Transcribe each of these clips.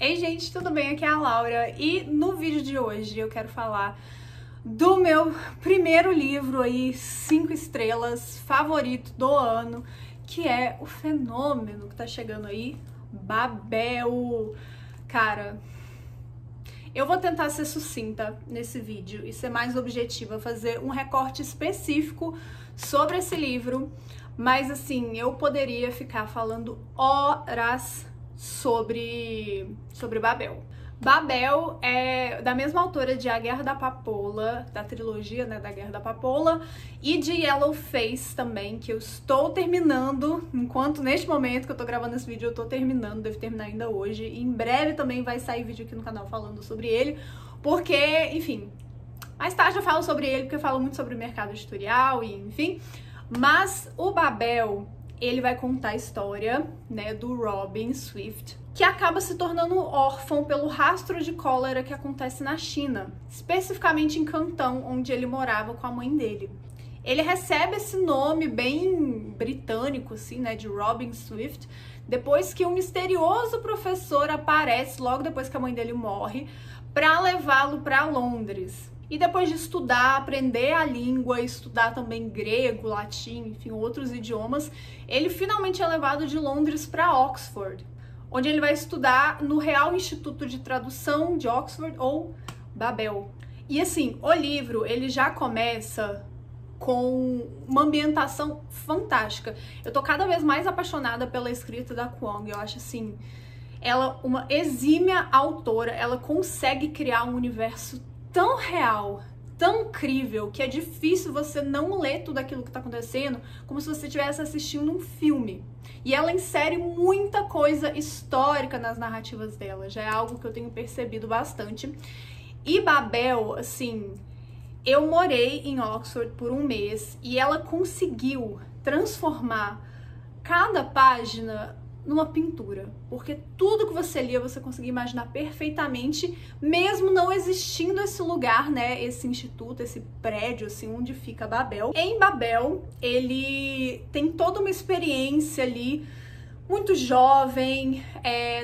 Ei gente, tudo bem? Aqui é a Laura e no vídeo de hoje eu quero falar do meu primeiro livro aí, 5 estrelas, favorito do ano, que é o fenômeno que tá chegando aí, Babel. Cara, eu vou tentar ser sucinta nesse vídeo e ser mais objetiva, fazer um recorte específico sobre esse livro, mas assim, eu poderia ficar falando horas sobre Babel. Babel é da mesma autora de A Guerra da Papoula, da trilogia, né, da Guerra da Papoula, e de Yellowface também, que eu estou terminando, neste momento que eu tô gravando esse vídeo, eu tô terminando, devo terminar ainda hoje, e em breve também vai sair vídeo aqui no canal falando sobre ele, porque, enfim, mais tarde eu falo sobre ele, porque eu falo muito sobre o mercado editorial, e enfim, mas o Babel, ele vai contar a história, né, do Robin Swift, que acaba se tornando órfão pelo rastro de cólera que acontece na China, especificamente em Cantão, onde ele morava com a mãe dele. Ele recebe esse nome bem britânico, assim, né, de Robin Swift, depois que um misterioso professor aparece logo depois que a mãe dele morre, para levá-lo para Londres. E depois de estudar, aprender a língua, estudar também grego, latim, enfim, outros idiomas, ele finalmente é levado de Londres para Oxford, onde ele vai estudar no Real Instituto de Tradução de Oxford, ou Babel. E assim, o livro, ele já começa com uma ambientação fantástica. Eu tô cada vez mais apaixonada pela escrita da Kwong. Eu acho assim, ela uma exímia autora, ela consegue criar um universo tão real, tão incrível, que é difícil você não ler tudo aquilo que tá acontecendo como se você estivesse assistindo um filme. E ela insere muita coisa histórica nas narrativas dela, já é algo que eu tenho percebido bastante. E Babel, assim, eu morei em Oxford por um mês e ela conseguiu transformar cada página numa pintura, porque tudo que você lia você conseguia imaginar perfeitamente, mesmo não existindo esse lugar, né, esse instituto, esse prédio, assim, onde fica Babel. Em Babel, ele tem toda uma experiência ali, muito jovem,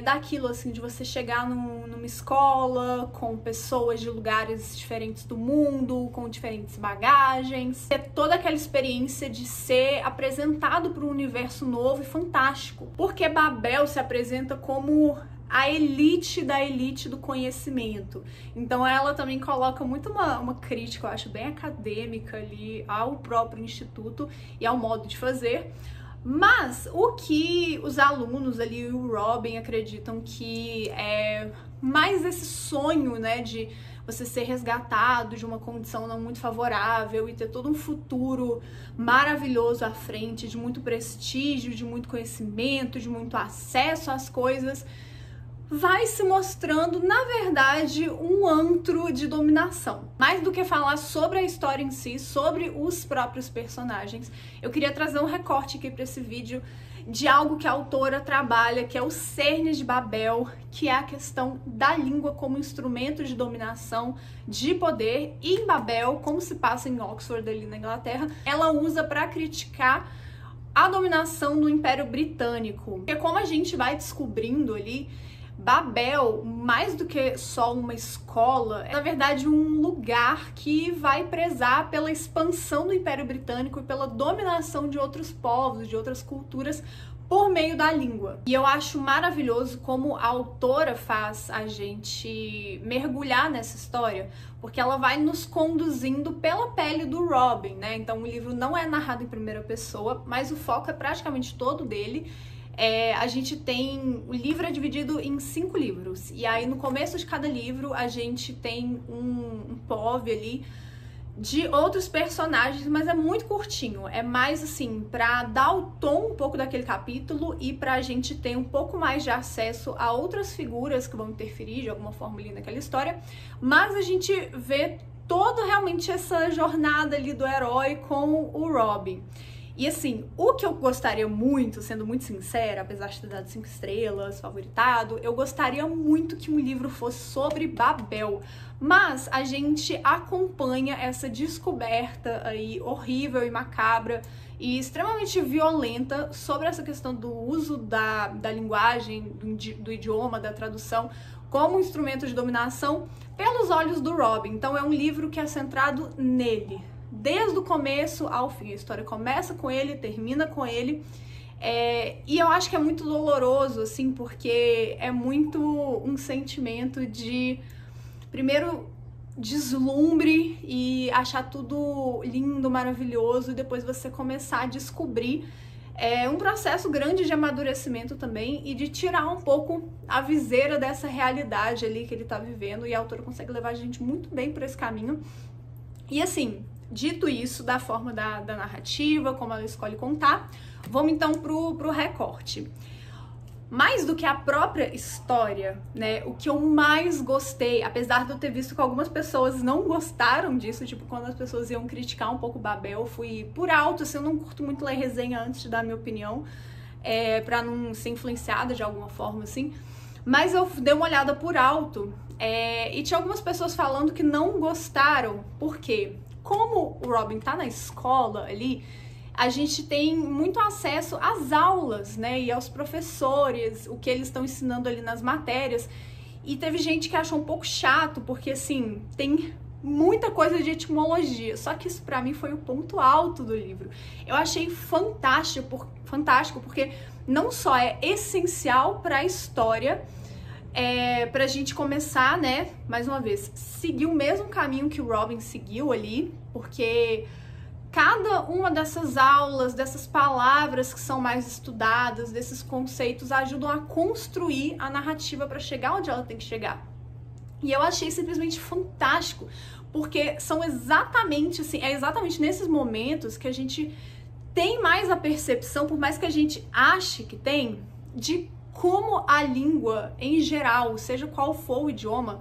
daquilo, assim, de você chegar numa escola com pessoas de lugares diferentes do mundo, com diferentes bagagens, ter toda aquela experiência de ser apresentado para um universo novo e fantástico, porque Babel se apresenta como a elite da elite do conhecimento. Então ela também coloca muito uma crítica, eu acho, bem acadêmica ali ao próprio instituto e ao modo de fazer. Mas o que os alunos ali, o Robin, acreditam que é mais esse sonho, né, de você ser resgatado de uma condição não muito favorável e ter todo um futuro maravilhoso à frente, de muito prestígio, de muito conhecimento, de muito acesso às coisas, vai se mostrando, na verdade, um antro de dominação. Mais do que falar sobre a história em si, sobre os próprios personagens, eu queria trazer um recorte aqui para esse vídeo de algo que a autora trabalha, que é o cerne de Babel, que é a questão da língua como instrumento de dominação, de poder. E em Babel, como se passa em Oxford, ali na Inglaterra, ela usa para criticar a dominação do Império Britânico. Porque como a gente vai descobrindo ali, Babel, mais do que só uma escola, é na verdade um lugar que vai prezar pela expansão do Império Britânico e pela dominação de outros povos, de outras culturas, por meio da língua. E eu acho maravilhoso como a autora faz a gente mergulhar nessa história, porque ela vai nos conduzindo pela pele do Robin, né? Então o livro não é narrado em primeira pessoa, mas o foco é praticamente todo dele. A gente tem... O livro é dividido em 5 livros. E aí, no começo de cada livro, a gente tem um POV ali de outros personagens, mas é muito curtinho. É mais, assim, pra dar o tom um pouco daquele capítulo e pra gente ter um pouco mais de acesso a outras figuras que vão interferir de alguma forma ali naquela história. Mas a gente vê toda realmente essa jornada ali do herói com o Robin. E assim, o que eu gostaria muito, sendo muito sincera, apesar de ter dado 5 estrelas, favoritado, eu gostaria muito que um livro fosse sobre Babel. Mas a gente acompanha essa descoberta aí horrível e macabra e extremamente violenta sobre essa questão do uso da linguagem, do idioma, da tradução, como instrumento de dominação pelos olhos do Robin. Então é um livro que é centrado nele. Desde o começo ao fim, a história começa com ele, termina com ele, e eu acho que é muito doloroso, assim, porque é muito um sentimento de, primeiro, deslumbre e achar tudo lindo, maravilhoso, e depois você começar a descobrir um processo grande de amadurecimento também e de tirar um pouco a viseira dessa realidade ali que ele tá vivendo, e a autora consegue levar a gente muito bem por esse caminho. E assim, dito isso, da forma da narrativa, como ela escolhe contar, vamos então pro recorte. Mais do que a própria história, né, o que eu mais gostei, apesar de eu ter visto que algumas pessoas não gostaram disso, tipo, quando as pessoas iam criticar um pouco Babel, eu fui por alto, assim, eu não curto muito ler resenha antes de dar minha opinião, pra não ser influenciada de alguma forma, assim, mas eu dei uma olhada por alto, e tinha algumas pessoas falando que não gostaram, por quê? Como o Robin tá na escola ali, a gente tem muito acesso às aulas, né, e aos professores, o que eles estão ensinando ali nas matérias, e teve gente que achou um pouco chato, porque, assim, tem muita coisa de etimologia, só que isso pra mim foi o ponto alto do livro. Eu achei fantástico, porque não só é essencial pra história, pra gente começar, né, mais uma vez, seguir o mesmo caminho que o Robin seguiu ali, porque cada uma dessas aulas, dessas palavras que são mais estudadas, desses conceitos, ajudam a construir a narrativa para chegar onde ela tem que chegar. E eu achei simplesmente fantástico, porque são exatamente assim, é exatamente nesses momentos que a gente tem mais a percepção, por mais que a gente ache que tem, de como a língua em geral, seja qual for o idioma,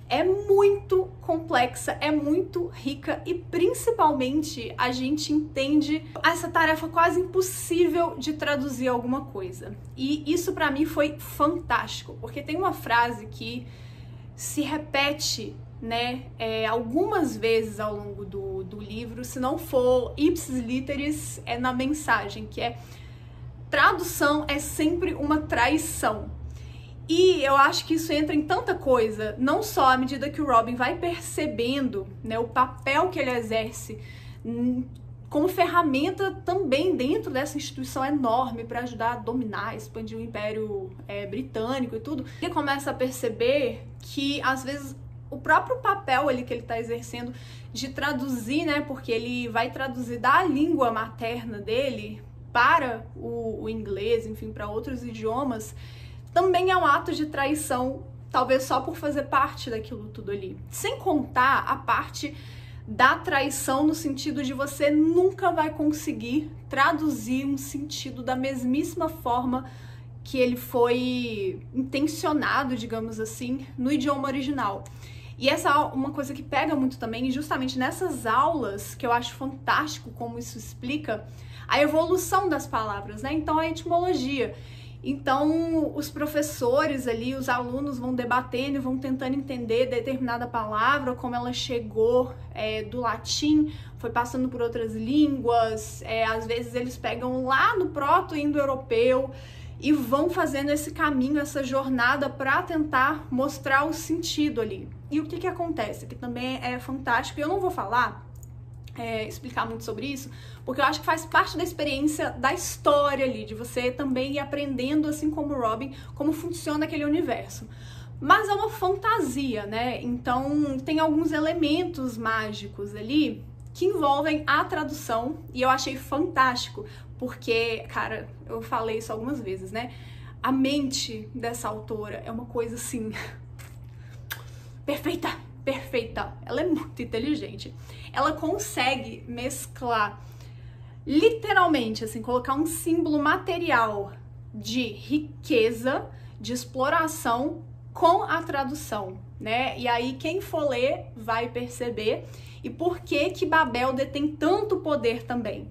é muito complexa, é muito rica e principalmente a gente entende essa tarefa quase impossível de traduzir alguma coisa. E isso pra mim foi fantástico, porque tem uma frase que se repete, né, algumas vezes ao longo do livro, se não for ipsis literis, na mensagem, que é: tradução é sempre uma traição. E eu acho que isso entra em tanta coisa, não só à medida que o Robin vai percebendo, né, o papel que ele exerce como ferramenta também dentro dessa instituição enorme para ajudar a dominar, expandir o Império Britânico e tudo. Ele começa a perceber que, às vezes, o próprio papel ali que ele está exercendo de traduzir, né, porque ele vai traduzir da língua materna dele para o inglês, enfim, para outros idiomas, também é um ato de traição, talvez só por fazer parte daquilo tudo ali. Sem contar a parte da traição no sentido de você nunca vai conseguir traduzir um sentido da mesmíssima forma que ele foi intencionado, digamos assim, no idioma original. E essa é uma coisa que pega muito também, e justamente nessas aulas, que eu acho fantástico como isso explica a evolução das palavras, né? Então, a etimologia. Então, os professores ali, os alunos vão debatendo e vão tentando entender determinada palavra, como ela chegou do latim, foi passando por outras línguas, às vezes eles pegam lá no proto-indo-europeu e vão fazendo esse caminho, essa jornada para tentar mostrar o sentido ali. E o que acontece? Que também é fantástico, e eu não vou falar, explicar muito sobre isso, porque eu acho que faz parte da experiência da história ali, de você também ir aprendendo, assim como o Robin, como funciona aquele universo. Mas é uma fantasia, né? Então tem alguns elementos mágicos ali que envolvem a tradução, e eu achei fantástico, porque, cara, eu falei isso algumas vezes, né? A mente dessa autora é uma coisa assim perfeita. Ela é muito inteligente. Ela consegue mesclar, literalmente, assim, colocar um símbolo material de riqueza, de exploração com a tradução, né? E aí quem for ler vai perceber. E por que que Babel detém tanto poder também?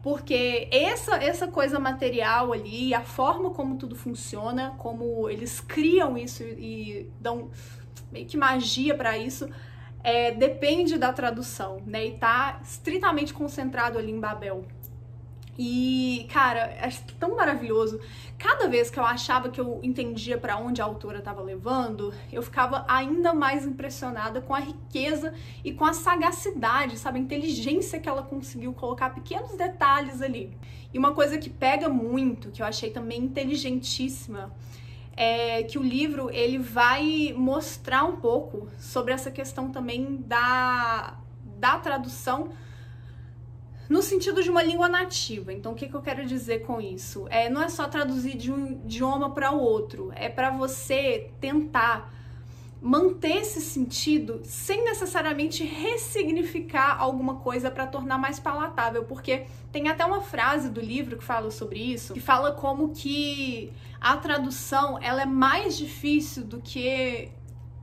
porque essa coisa material ali, a forma como tudo funciona, como eles criam isso e dão meio que magia para isso, depende da tradução, né? E tá estritamente concentrado ali em Babel. E, cara, é tão maravilhoso. Cada vez que eu achava que eu entendia para onde a autora estava levando, eu ficava ainda mais impressionada com a riqueza e com a sagacidade, sabe? A inteligência que ela conseguiu colocar pequenos detalhes ali. E uma coisa que pega muito, que eu achei também inteligentíssima, é que o livro, ele vai mostrar um pouco sobre essa questão também da tradução no sentido de uma língua nativa. Então, o que eu quero dizer com isso? Não é só traduzir de um idioma para o outro, é para você tentar manter esse sentido sem necessariamente ressignificar alguma coisa para tornar mais palatável, porque tem até uma frase do livro que fala sobre isso, que fala como que a tradução, ela é mais difícil do que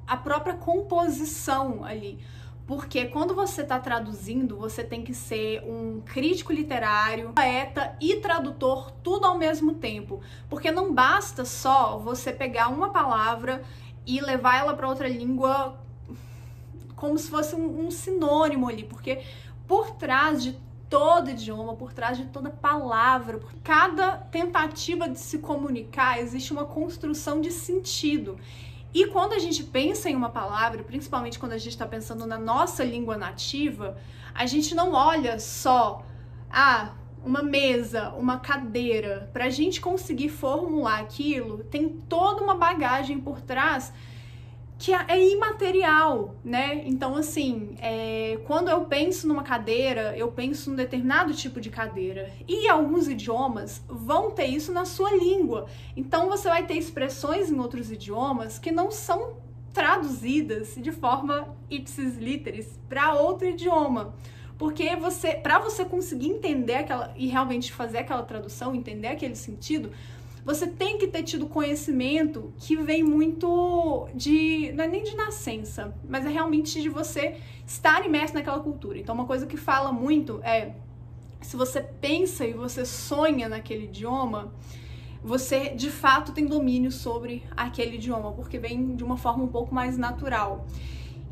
a própria composição ali. Porque quando você está traduzindo, você tem que ser um crítico literário, poeta e tradutor, tudo ao mesmo tempo. Porque não basta só você pegar uma palavra e levar ela para outra língua como se fosse um sinônimo ali. Porque por trás de todo idioma, por trás de toda palavra, por cada tentativa de se comunicar, existe uma construção de sentido. E quando a gente pensa em uma palavra, principalmente quando a gente está pensando na nossa língua nativa, a gente não olha só uma mesa, uma cadeira. Para a gente conseguir formular aquilo, tem toda uma bagagem por trás que é imaterial, né? Então, assim, quando eu penso numa cadeira, eu penso num determinado tipo de cadeira. E alguns idiomas vão ter isso na sua língua. Então, você vai ter expressões em outros idiomas que não são traduzidas de forma ipsis literis para outro idioma. Porque para você conseguir entender e realmente fazer aquela tradução, entender aquele sentido, você tem que ter tido conhecimento que vem muito não é nem de nascença, mas é realmente de você estar imerso naquela cultura. Então, uma coisa que fala muito se você pensa e você sonha naquele idioma, você de fato tem domínio sobre aquele idioma, porque vem de uma forma um pouco mais natural.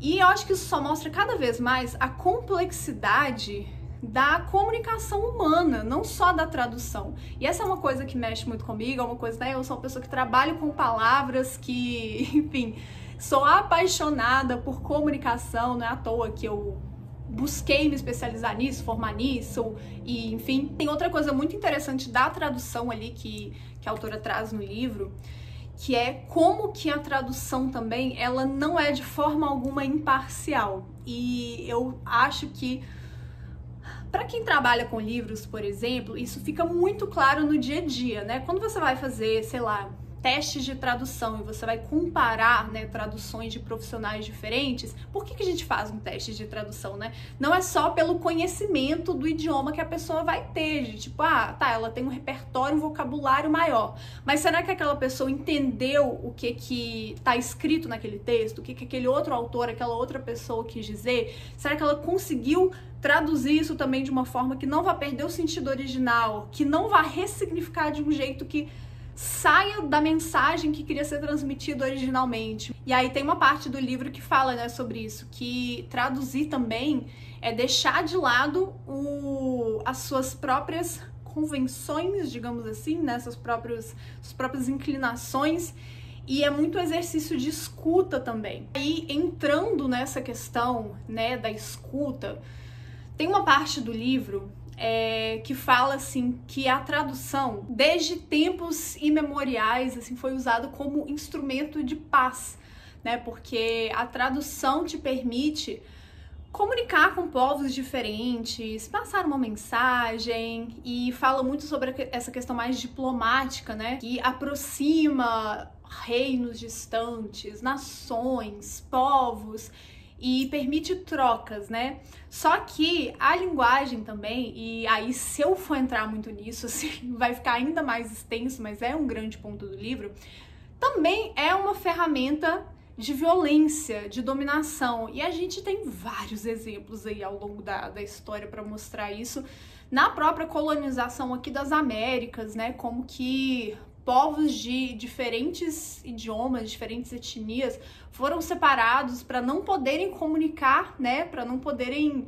E eu acho que isso só mostra cada vez mais a complexidade da comunicação humana, não só da tradução. E essa é uma coisa que mexe muito comigo, é uma coisa, né? Eu sou uma pessoa que trabalha com palavras, que, enfim, sou apaixonada por comunicação, não é à toa que eu busquei me especializar nisso, formar nisso, e, enfim. Tem outra coisa muito interessante da tradução ali que a autora traz no livro, que é como que a tradução também, ela não é de forma alguma imparcial. E eu acho que para quem trabalha com livros, por exemplo, isso fica muito claro no dia a dia, né? Quando você vai fazer, sei lá, testes de tradução e você vai comparar, né, traduções de profissionais diferentes, por que a gente faz um teste de tradução, né? Não é só pelo conhecimento do idioma que a pessoa vai ter, de tipo, ela tem um repertório, um vocabulário maior, mas será que aquela pessoa entendeu o que tá escrito naquele texto, o que aquele outro autor, aquela outra pessoa quis dizer? Será que ela conseguiu traduzir isso também de uma forma que não vai perder o sentido original, que não vai ressignificar de um jeito que saia da mensagem que queria ser transmitida originalmente? E aí tem uma parte do livro que fala, né, sobre isso, que traduzir também é deixar de lado as suas próprias convenções, digamos assim, né, suas próprias inclinações, e é muito exercício de escuta também. E entrando nessa questão, né, da escuta, tem uma parte do livro que fala assim que a tradução, desde tempos imemoriais, assim, foi usado como instrumento de paz, né? Porque a tradução te permite comunicar com povos diferentes, passar uma mensagem, e fala muito sobre essa questão mais diplomática, né? Que aproxima reinos distantes, nações, povos, e permite trocas, né? Só que a linguagem também, e aí se eu for entrar muito nisso, assim, vai ficar ainda mais extenso, mas é um grande ponto do livro, também é uma ferramenta de violência, de dominação. E a gente tem vários exemplos aí ao longo da história para mostrar isso, na própria colonização aqui das Américas, né, como que povos de diferentes idiomas, diferentes etnias foram separados para não poderem comunicar, né, para não poderem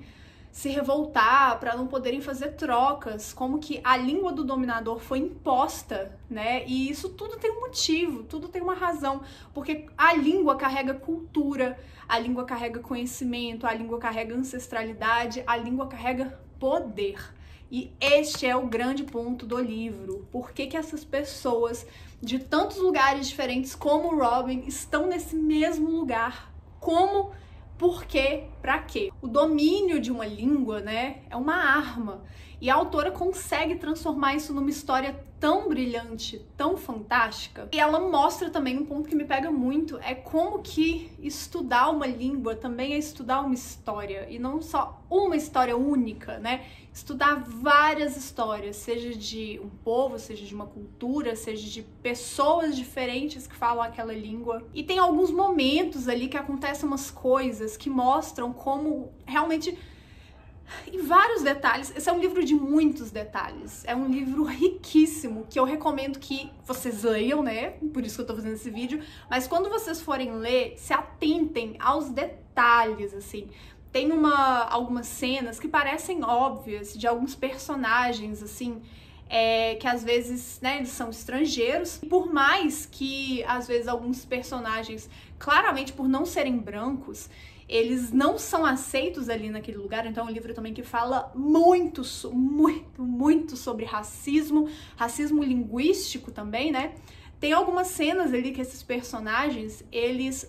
se revoltar, para não poderem fazer trocas, como que a língua do dominador foi imposta, né? E isso tudo tem um motivo, tudo tem uma razão, porque a língua carrega cultura, a língua carrega conhecimento, a língua carrega ancestralidade, a língua carrega poder. E este é o grande ponto do livro. Por que que essas pessoas de tantos lugares diferentes como o Robin estão nesse mesmo lugar? Como? Por quê? Pra quê? O domínio de uma língua, né, é uma arma. E a autora consegue transformar isso numa história tão brilhante, tão fantástica. E ela mostra também um ponto que me pega muito, é como que estudar uma língua também é estudar uma história. E não só uma história única, né? Estudar várias histórias, seja de um povo, seja de uma cultura, seja de pessoas diferentes que falam aquela língua. E tem alguns momentos ali que acontecem umas coisas que mostram como realmente... E vários detalhes. Esse é um livro de muitos detalhes. É um livro riquíssimo que eu recomendo que vocês leiam, né? Por isso que eu tô fazendo esse vídeo. Mas quando vocês forem ler, se atentem aos detalhes, assim. Tem algumas cenas que parecem óbvias de alguns personagens, assim, que às vezes, né, eles são estrangeiros. E por mais que, às vezes, alguns personagens, claramente por não serem brancos, eles não são aceitos ali naquele lugar. Então é um livro também que fala muito sobre racismo, racismo linguístico também, né? Tem algumas cenas ali que esses personagens, eles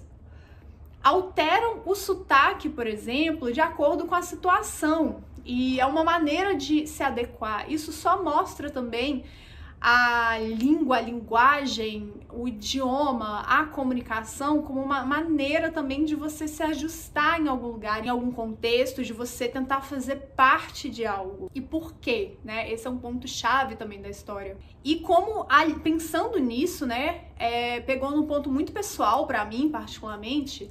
alteram o sotaque, por exemplo, de acordo com a situação. E é uma maneira de se adequar. Isso só mostra também a língua, a linguagem, o idioma, a comunicação como uma maneira também de você se ajustar em algum lugar, em algum contexto, de você tentar fazer parte de algo. E por quê, né? Esse é um ponto chave também da história. E como, pensando nisso, né, pegou num ponto muito pessoal pra mim, particularmente,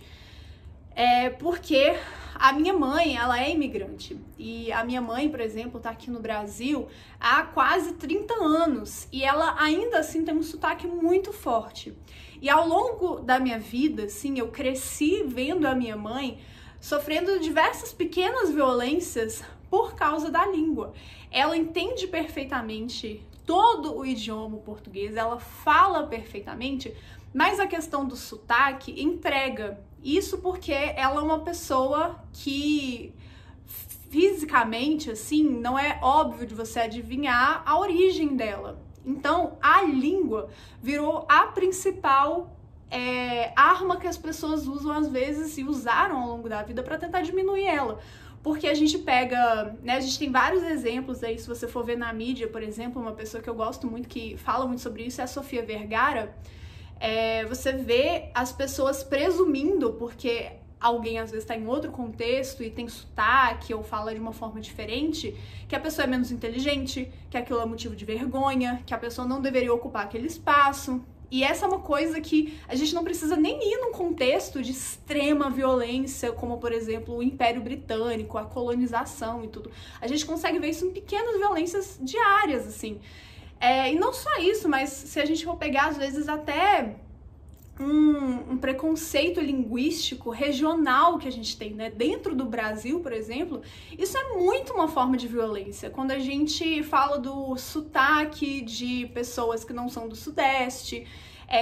porque a minha mãe, ela é imigrante. E a minha mãe, por exemplo, tá aqui no Brasil há quase 30 anos. E ela ainda assim tem um sotaque muito forte. E ao longo da minha vida, assim, eu cresci vendo a minha mãe sofrendo diversas pequenas violências por causa da língua. Ela entende perfeitamente todo o idioma português, ela fala perfeitamente, mas a questão do sotaque entrega. Isso porque ela é uma pessoa que fisicamente, assim, não é óbvio de você adivinhar a origem dela. Então, a língua virou a principal arma que as pessoas usam às vezes e usaram ao longo da vida para tentar diminuir ela. Porque a gente pega, né, a gente tem vários exemplos aí, se você for ver na mídia, por exemplo, uma pessoa que eu gosto muito, que fala muito sobre isso, é a Sofia Vergara. Você vê as pessoas presumindo, porque alguém às vezes está em outro contexto e tem sotaque ou fala de uma forma diferente, que a pessoa é menos inteligente, que aquilo é motivo de vergonha, que a pessoa não deveria ocupar aquele espaço. E essa é uma coisa que a gente não precisa nem ir num contexto de extrema violência, como, por exemplo, o Império Britânico, a colonização e tudo. A gente consegue ver isso em pequenas violências diárias, assim. E não só isso, mas se a gente for pegar, às vezes, até um preconceito linguístico regional que a gente tem, né? Dentro do Brasil, por exemplo, isso é muito uma forma de violência. Quando a gente fala do sotaque de pessoas que não são do Sudeste,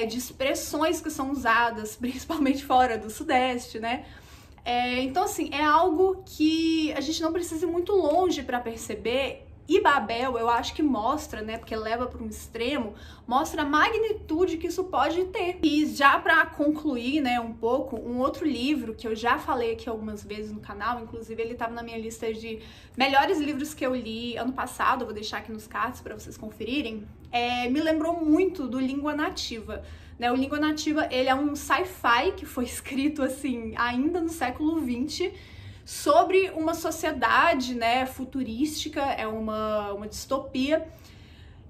de expressões que são usadas, principalmente fora do Sudeste, né? Então, assim, é algo que a gente não precisa ir muito longe para perceber. E Babel, eu acho que mostra, né, porque leva para um extremo, mostra a magnitude que isso pode ter. E já para concluir, né, um pouco, um outro livro que eu já falei aqui algumas vezes no canal, inclusive ele estava na minha lista de melhores livros que eu li ano passado, eu vou deixar aqui nos cards para vocês conferirem, me lembrou muito do Língua Nativa. Né, o Língua Nativa, ele é um sci-fi que foi escrito, assim, ainda no século XX, sobre uma sociedade, né, futurística, é uma distopia,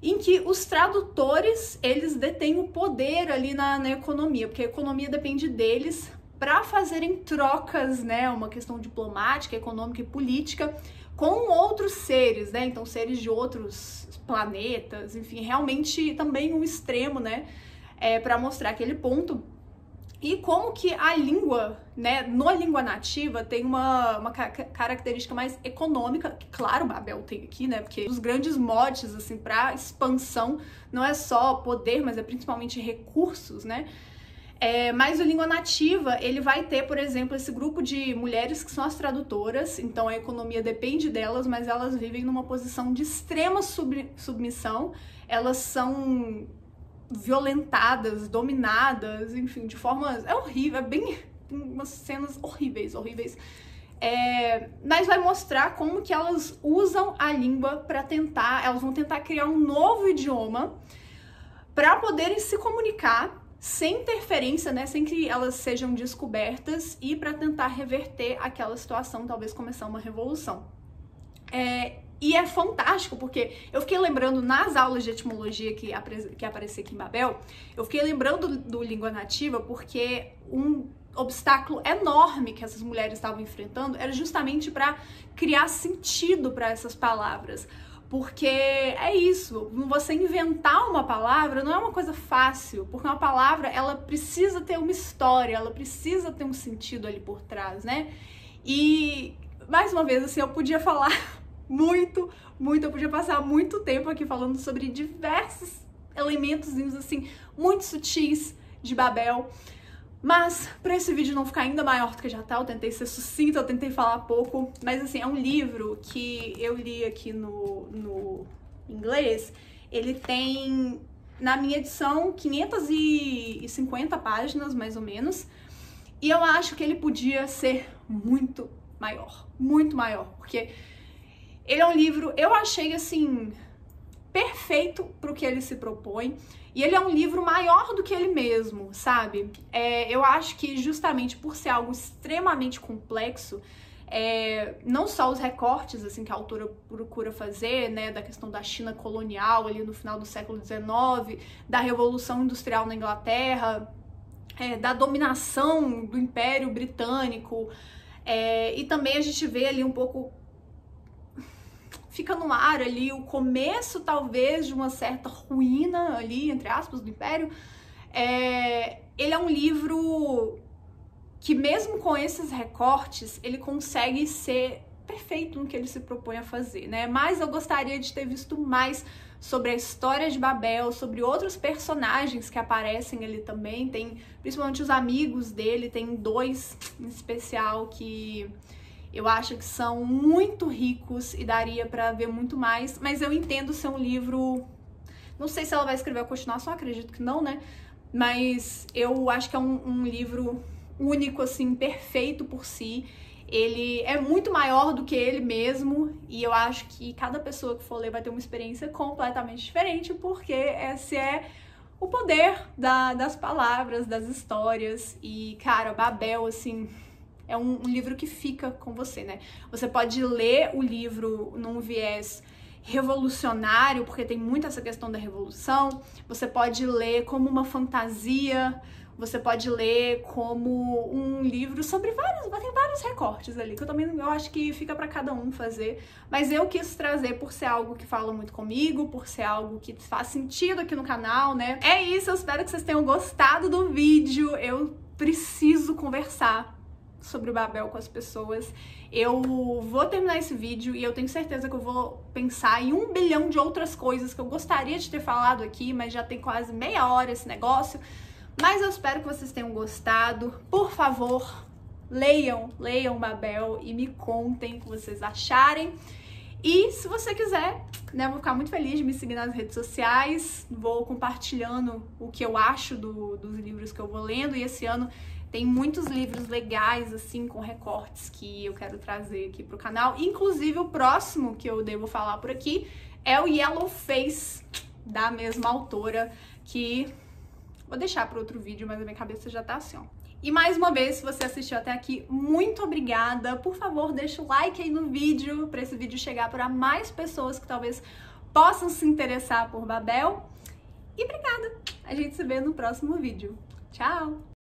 em que os tradutores, eles detêm o poder ali na economia, porque a economia depende deles para fazerem trocas, né, uma questão diplomática, econômica e política, com outros seres, né? Então, seres de outros planetas, enfim, realmente também um extremo, né? Para mostrar aquele ponto. E como que a língua, né, na língua nativa tem uma característica mais econômica, que claro, Babel tem aqui, né, porque os grandes motes, assim, para expansão não é só poder, mas é principalmente recursos, né, mas o língua nativa, ele vai ter, por exemplo, esse grupo de mulheres que são as tradutoras, então a economia depende delas, mas elas vivem numa posição de extrema submissão, elas são violentadas, dominadas, enfim, de formas... É horrível, é bem... umas cenas horríveis. Mas vai mostrar como que elas usam a língua para tentar... Elas vão tentar criar um novo idioma para poderem se comunicar sem interferência, né? Sem que elas sejam descobertas e para tentar reverter aquela situação, talvez começar uma revolução. E é fantástico, porque eu fiquei lembrando nas aulas de etimologia que aparecia aqui em Babel, eu fiquei lembrando do língua nativa porque um obstáculo enorme que essas mulheres estavam enfrentando era justamente para criar sentido para essas palavras. Porque é isso, você inventar uma palavra não é uma coisa fácil, porque uma palavra, ela precisa ter uma história, ela precisa ter um sentido ali por trás, né? E, mais uma vez, assim, eu podia falar... muito, eu podia passar muito tempo aqui falando sobre diversos elementos, assim, muito sutis de Babel, mas para esse vídeo não ficar ainda maior do que já tá, eu tentei ser sucinta, eu tentei falar pouco, mas assim, é um livro que eu li aqui no inglês, ele tem, na minha edição, 550 páginas, mais ou menos, e eu acho que ele podia ser muito maior, porque... Ele é um livro, eu achei, assim, perfeito pro que ele se propõe. E ele é um livro maior do que ele mesmo, sabe? Eu acho que justamente por ser algo extremamente complexo, não só os recortes, assim, que a autora procura fazer, né, da questão da China colonial ali no final do século XIX, da Revolução Industrial na Inglaterra, da dominação do Império Britânico, e também a gente vê ali um pouco... Fica no ar ali o começo, talvez, de uma certa ruína ali, entre aspas, do Império. Ele é um livro que, mesmo com esses recortes, ele consegue ser perfeito no que ele se propõe a fazer, né? Mas eu gostaria de ter visto mais sobre a história de Babel, sobre outros personagens que aparecem ali também. Tem, principalmente os amigos dele, tem 2 em especial que... eu acho que são muito ricos e daria pra ver muito mais, mas eu entendo ser um livro... Não sei se ela vai escrever a continuação, acredito que não, né? Mas eu acho que é um livro único, assim, perfeito por si. Ele é muito maior do que ele mesmo e eu acho que cada pessoa que for ler vai ter uma experiência completamente diferente, porque esse é o poder das palavras, das histórias. E, cara, Babel, assim... é um livro que fica com você, né? Você pode ler o livro num viés revolucionário, porque tem muito essa questão da revolução. Você pode ler como uma fantasia, você pode ler como um livro sobre tem vários recortes ali, que eu acho que fica pra cada um fazer. Mas eu quis trazer por ser algo que fala muito comigo, por ser algo que faz sentido aqui no canal, né? É isso, eu espero que vocês tenham gostado do vídeo. Eu preciso conversar sobre o Babel com as pessoas. Eu vou terminar esse vídeo e eu tenho certeza que eu vou pensar em 1 bilhão de outras coisas que eu gostaria de ter falado aqui, mas já tem quase meia hora esse negócio. Mas eu espero que vocês tenham gostado. Por favor, leiam Babel e me contem o que vocês acharem. E se você quiser, né, eu vou ficar muito feliz de me seguir nas redes sociais. Vou compartilhando o que eu acho dos livros que eu vou lendo, e esse ano tem muitos livros legais, assim, com recortes que eu quero trazer aqui pro canal. Inclusive, o próximo que eu devo falar por aqui é o Yellow Face, da mesma autora, que vou deixar para outro vídeo, mas a minha cabeça já tá assim, ó. E mais uma vez, se você assistiu até aqui, muito obrigada. Por favor, deixa o like aí no vídeo, para esse vídeo chegar para mais pessoas que talvez possam se interessar por Babel. E obrigada! A gente se vê no próximo vídeo. Tchau!